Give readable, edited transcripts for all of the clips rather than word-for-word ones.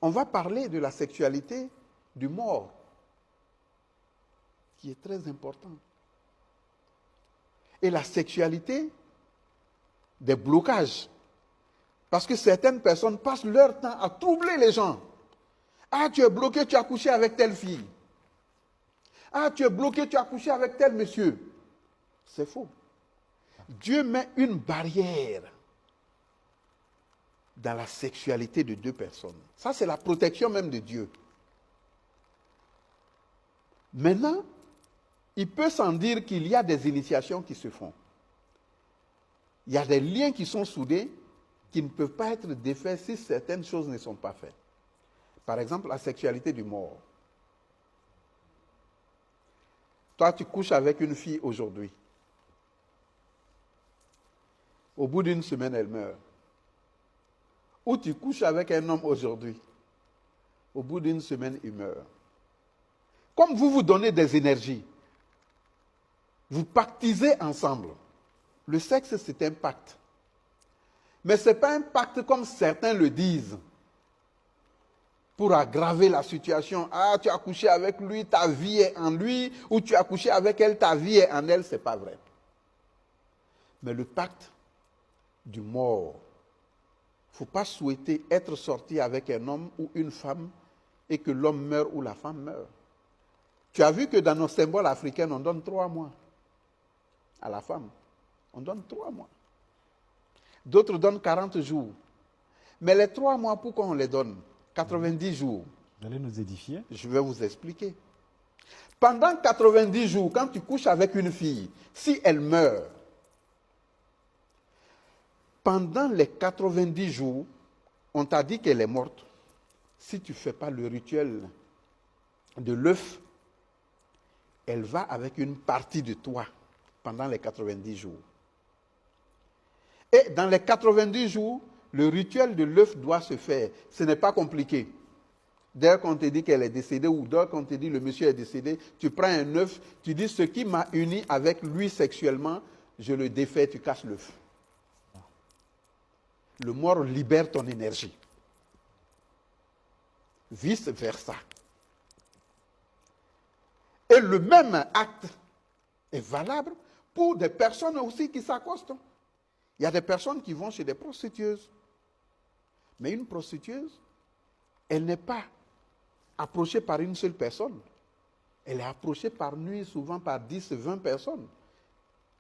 on va parler de la sexualité du mort, qui est très important. Et la sexualité des blocages. Parce que certaines personnes passent leur temps à troubler les gens. Ah, tu es bloqué, tu as couché avec telle fille. Ah, tu es bloqué, tu as couché avec tel monsieur. C'est faux. Dieu met une barrière dans la sexualité de deux personnes. Ça, c'est la protection même de Dieu. Maintenant, il peut sans dire qu'il y a des initiations qui se font. Il y a des liens qui sont soudés qui ne peuvent pas être défaits si certaines choses ne sont pas faites. Par exemple, la sexualité du mort. Toi, tu couches avec une fille aujourd'hui. Au bout d'une semaine, elle meurt. Ou tu couches avec un homme aujourd'hui. Au bout d'une semaine, il meurt. Comme vous vous donnez des énergies, vous pactisez ensemble. Le sexe, c'est un pacte. Mais ce n'est pas un pacte comme certains le disent, pour aggraver la situation. Ah, tu as couché avec lui, ta vie est en lui, ou tu as couché avec elle, ta vie est en elle, ce n'est pas vrai. Mais le pacte du mort, il ne faut pas souhaiter être sorti avec un homme ou une femme et que l'homme meure ou la femme meure. Tu as vu que dans nos symboles africains, on donne 3 mois à la femme. On donne 3 mois. D'autres donnent 40 jours. Mais les 3 mois, pourquoi on les donne 90 jours. Vous allez nous édifier? Je vais vous expliquer. Pendant 90 jours, quand tu couches avec une fille, si elle meurt, pendant les 90 jours, on t'a dit qu'elle est morte. Si tu ne fais pas le rituel de l'œuf, elle va avec une partie de toi pendant les 90 jours. Et dans les 90 jours, le rituel de l'œuf doit se faire. Ce n'est pas compliqué. Dès qu'on te dit qu'elle est décédée ou dès qu'on te dit le monsieur est décédé, tu prends un œuf, tu dis ce qui m'a uni avec lui sexuellement, je le défais, tu casses l'œuf. Le mort libère ton énergie. Vice versa. Et le même acte est valable pour des personnes aussi qui s'accostent. Il y a des personnes qui vont chez des prostitueuses. Mais une prostitueuse, elle n'est pas approchée par une seule personne. Elle est approchée par nuit, souvent par 10, 20 personnes.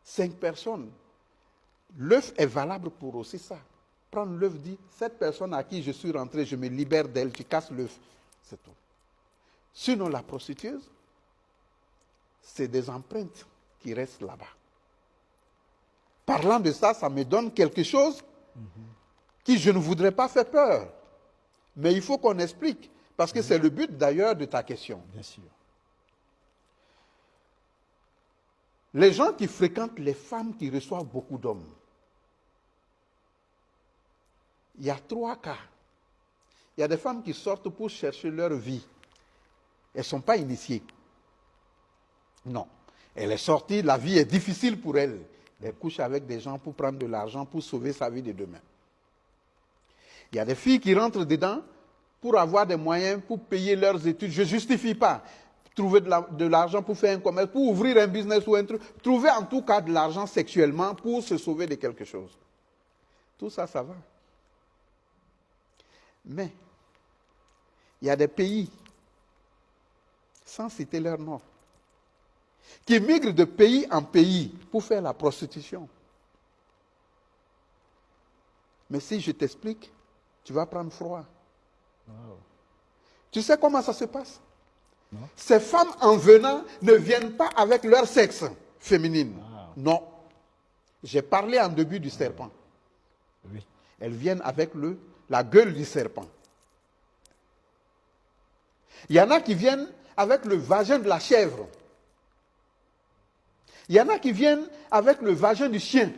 5 personnes. L'œuf est valable pour aussi ça. Prendre l'œuf, dit, cette personne à qui je suis rentré, je me libère d'elle, tu casses l'œuf. C'est tout. Sinon, la prostitueuse, c'est des empreintes qui restent là-bas. Parlant de ça, ça me donne quelque chose qui je ne voudrais pas faire peur. Mais il faut qu'on explique, parce que c'est le but d'ailleurs de ta question. Bien sûr. Les gens qui fréquentent les femmes qui reçoivent beaucoup d'hommes, il y a 3 cas. Il y a des femmes qui sortent pour chercher leur vie. Elles ne sont pas initiées. Non. Elle est sortie, la vie est difficile pour elle. Elle couche avec des gens pour prendre de l'argent, pour sauver sa vie de demain. Il y a des filles qui rentrent dedans pour avoir des moyens, pour payer leurs études. Je ne justifie pas. Trouver de l'argent pour faire un commerce, pour ouvrir un business ou un truc. Trouver en tout cas de l'argent sexuellement pour se sauver de quelque chose. Tout ça, ça va. Mais, il y a des pays, sans citer leur nom, qui migrent de pays en pays pour faire la prostitution. Mais si je t'explique, tu vas prendre froid. Wow. Tu sais comment ça se passe? Non. Ces femmes en venant ne viennent pas avec leur sexe féminine. Wow. Non. J'ai parlé en début du serpent. Oui. Elles viennent avec la gueule du serpent. Il y en a qui viennent avec le vagin de la chèvre. Il y en a qui viennent avec le vagin du chien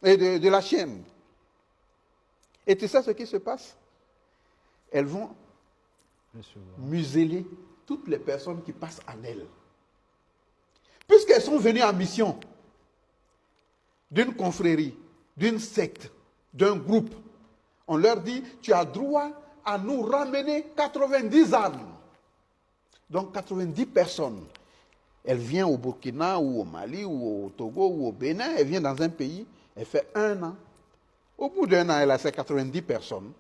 et de la chienne. Et tu sais ce qui se passe? Elles vont museler toutes les personnes qui passent en elles. Puisqu'elles sont venues en mission d'une confrérie, d'une secte, d'un groupe, on leur dit, tu as droit à nous ramener 90 âmes. Donc 90 personnes. Elle vient au Burkina ou au Mali ou au Togo ou au Bénin, elle vient dans un pays, elle fait 1 an. Au bout d'1 an, elle a ses 90 personnes.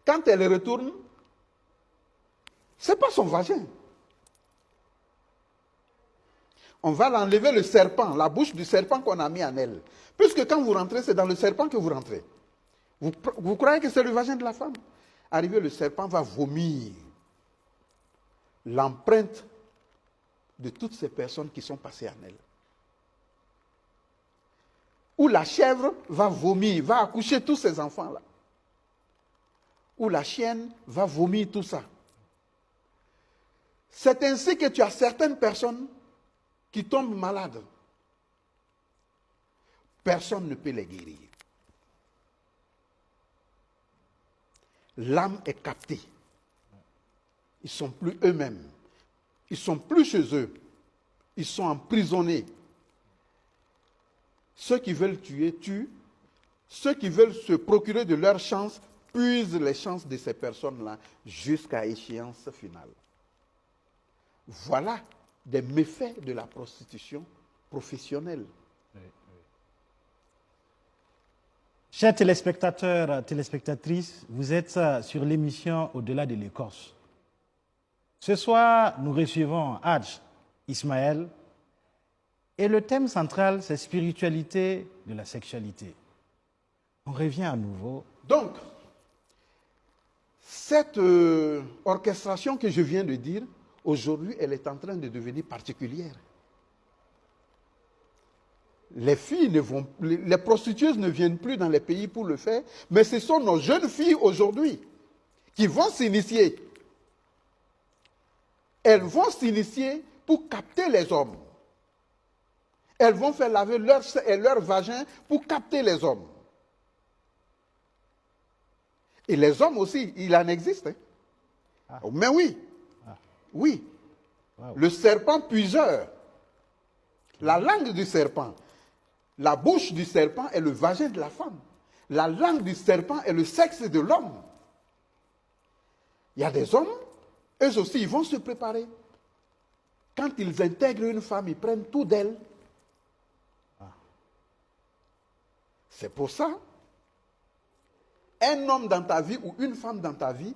Quand elle retourne, ce n'est pas son vagin. On va l'enlever le serpent, la bouche du serpent qu'on a mis en elle. Puisque quand vous rentrez, c'est dans le serpent que vous rentrez. Vous croyez que c'est le vagin de la femme? Arrivé, le serpent va vomir l'empreinte de toutes ces personnes qui sont passées en elle. Ou la chèvre va vomir, va accoucher tous ces enfants-là. Ou la chienne va vomir tout ça. C'est ainsi que tu as certaines personnes qui tombent malades. Personne ne peut les guérir. L'âme est captée. Ils ne sont plus eux-mêmes. Ils ne sont plus chez eux. Ils sont emprisonnés. Ceux qui veulent tuer, tuent. Ceux qui veulent se procurer de leur chance, puisent les chances de ces personnes-là jusqu'à échéance finale. Voilà des méfaits de la prostitution professionnelle. Chers téléspectateurs, téléspectatrices, vous êtes sur l'émission Au-delà de l'écorce. Ce soir, nous recevons Hadj Ismaël et le thème central, c'est spiritualité de la sexualité. On revient à nouveau. Donc, cette orchestration que je viens de dire, aujourd'hui, elle est en train de devenir particulière. Les filles ne vont, les prostituées ne viennent plus dans les pays pour le faire, mais ce sont nos jeunes filles aujourd'hui qui vont s'initier. Elles vont s'initier pour capter les hommes. Elles vont faire laver leur vagin pour capter les hommes. Et les hommes aussi, il en existe. Hein? Ah. Mais oui, oui. Wow. Le serpent puiseur, la langue du serpent, la bouche du serpent est le vagin de la femme. La langue du serpent est le sexe de l'homme. Il y a des hommes, eux aussi, ils vont se préparer. Quand ils intègrent une femme, ils prennent tout d'elle. C'est pour ça, un homme dans ta vie ou une femme dans ta vie,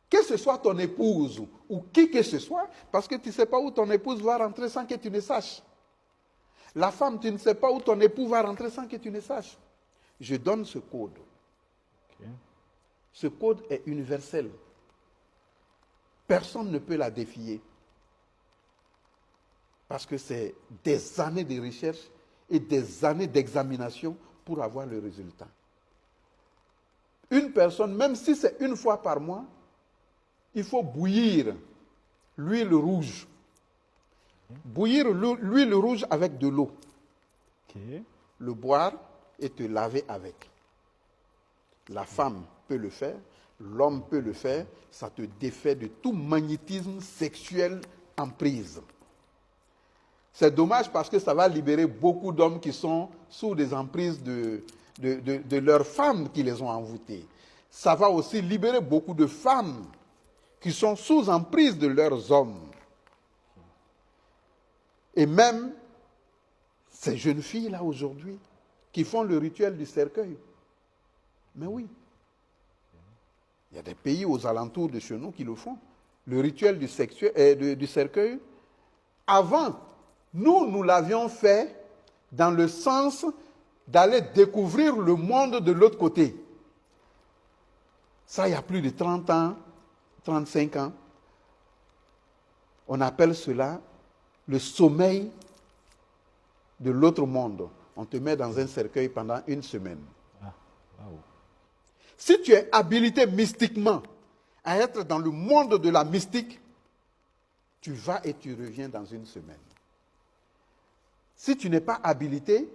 que ce soit ton épouse ou qui que ce soit, parce que tu ne sais pas où ton épouse va rentrer sans que tu ne saches. La femme, tu ne sais pas où ton époux va rentrer sans que tu ne saches. Je donne ce code. Okay. Ce code est universel. Personne ne peut la défier. Parce que c'est des années de recherche et des années d'examination pour avoir le résultat. Une personne, même si c'est une fois par mois, il faut bouillir l'huile rouge. Bouillir l'huile rouge avec de l'eau. Okay. Le boire et te laver avec. La femme peut le faire, l'homme peut le faire, ça te défait de tout magnétisme sexuel en prise. C'est dommage parce que ça va libérer beaucoup d'hommes qui sont sous des emprises de leurs femmes qui les ont envoûtés. Ça va aussi libérer beaucoup de femmes qui sont sous emprise de leurs hommes. Et même ces jeunes filles-là aujourd'hui qui font le rituel du cercueil. Mais oui. Il y a des pays aux alentours de chez nous qui le font. Le rituel du cercueil, avant, nous l'avions fait dans le sens d'aller découvrir le monde de l'autre côté. Ça, il y a plus de 30 ans, 35 ans. On appelle cela le sommeil de l'autre monde. On te met dans un cercueil pendant 1 semaine. Ah, wow. Si tu es habilité mystiquement à être dans le monde de la mystique, tu vas et tu reviens dans 1 semaine. Si tu n'es pas habilité,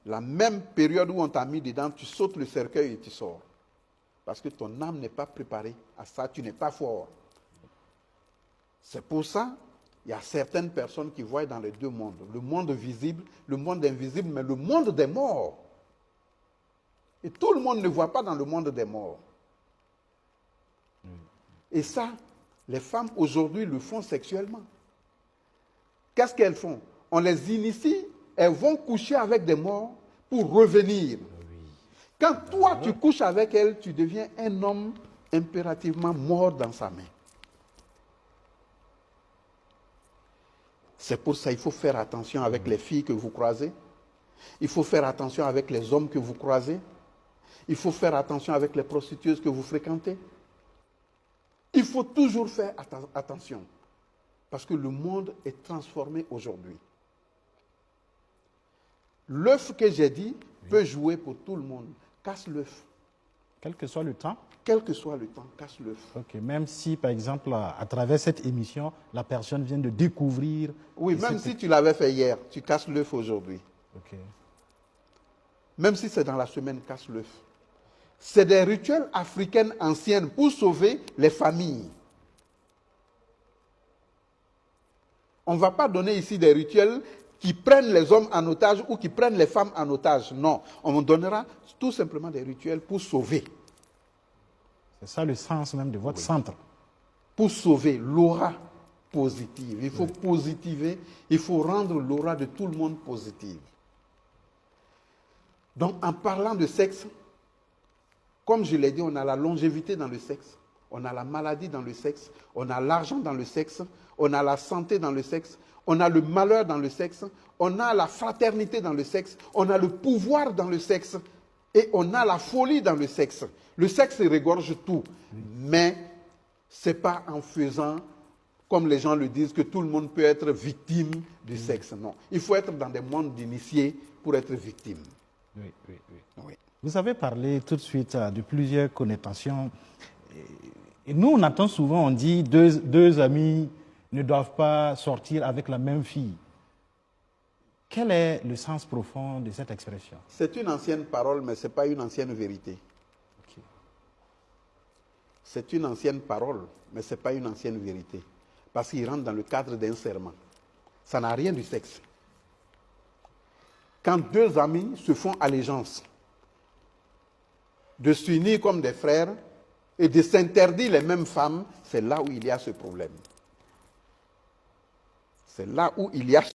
la même période où on t'a mis dedans, tu sautes le cercueil et tu sors. Parce que ton âme n'est pas préparée à ça, tu n'es pas fort. C'est pour ça il y a certaines personnes qui voient dans les deux mondes, le monde visible, le monde invisible, mais le monde des morts. Et tout le monde ne voit pas dans le monde des morts. Et ça, les femmes aujourd'hui le font sexuellement. Qu'est-ce qu'elles font? On les initie, elles vont coucher avec des morts pour revenir. Quand toi, tu couches avec elle, tu deviens un homme impérativement mort dans sa main. C'est pour ça qu'il faut faire attention avec les filles que vous croisez. Il faut faire attention avec les hommes que vous croisez. Il faut faire attention avec les prostituées que vous fréquentez. Il faut toujours faire attention. Parce que le monde est transformé aujourd'hui. L'œuf que j'ai dit peut jouer pour tout le monde. Casse l'œuf. Quel que soit le temps? Quel que soit le temps, casse l'œuf. Ok, même si, par exemple, à travers cette émission, la personne vient de découvrir... Oui, même si tu l'avais fait hier, tu casses l'œuf aujourd'hui. Ok. Même si c'est dans la semaine, casse l'œuf. C'est des rituels africains anciens pour sauver les familles. On ne va pas donner ici des rituels qui prennent les hommes en otage ou qui prennent les femmes en otage. Non, on donnera tout simplement des rituels pour sauver. C'est ça le sens même de votre centre. Pour sauver l'aura positive. Il faut positiver, il faut rendre l'aura de tout le monde positive. Donc en parlant de sexe, comme je l'ai dit, on a la longévité dans le sexe, on a la maladie dans le sexe, on a l'argent dans le sexe, on a la santé dans le sexe, on a le malheur dans le sexe, on a la fraternité dans le sexe, on a le pouvoir dans le sexe et on a la folie dans le sexe. Le sexe regorge tout, mais ce n'est pas en faisant, comme les gens le disent, que tout le monde peut être victime du sexe. Non, il faut être dans des mondes d'initiés pour être victime. Oui, oui, oui. Oui. Vous avez parlé tout de suite de plusieurs connotations. Et nous, on entend souvent, on dit deux amis ne doivent pas sortir avec la même fille. Quel est le sens profond de cette expression? C'est une ancienne parole, mais ce n'est pas une ancienne vérité. Okay. C'est une ancienne parole, mais ce n'est pas une ancienne vérité. Parce qu'il rentre dans le cadre d'un serment. Ça n'a rien du sexe. Quand deux amis se font allégeance, de s'unir comme des frères et de s'interdire les mêmes femmes, c'est là où il y a ce problème. C'est là où il y a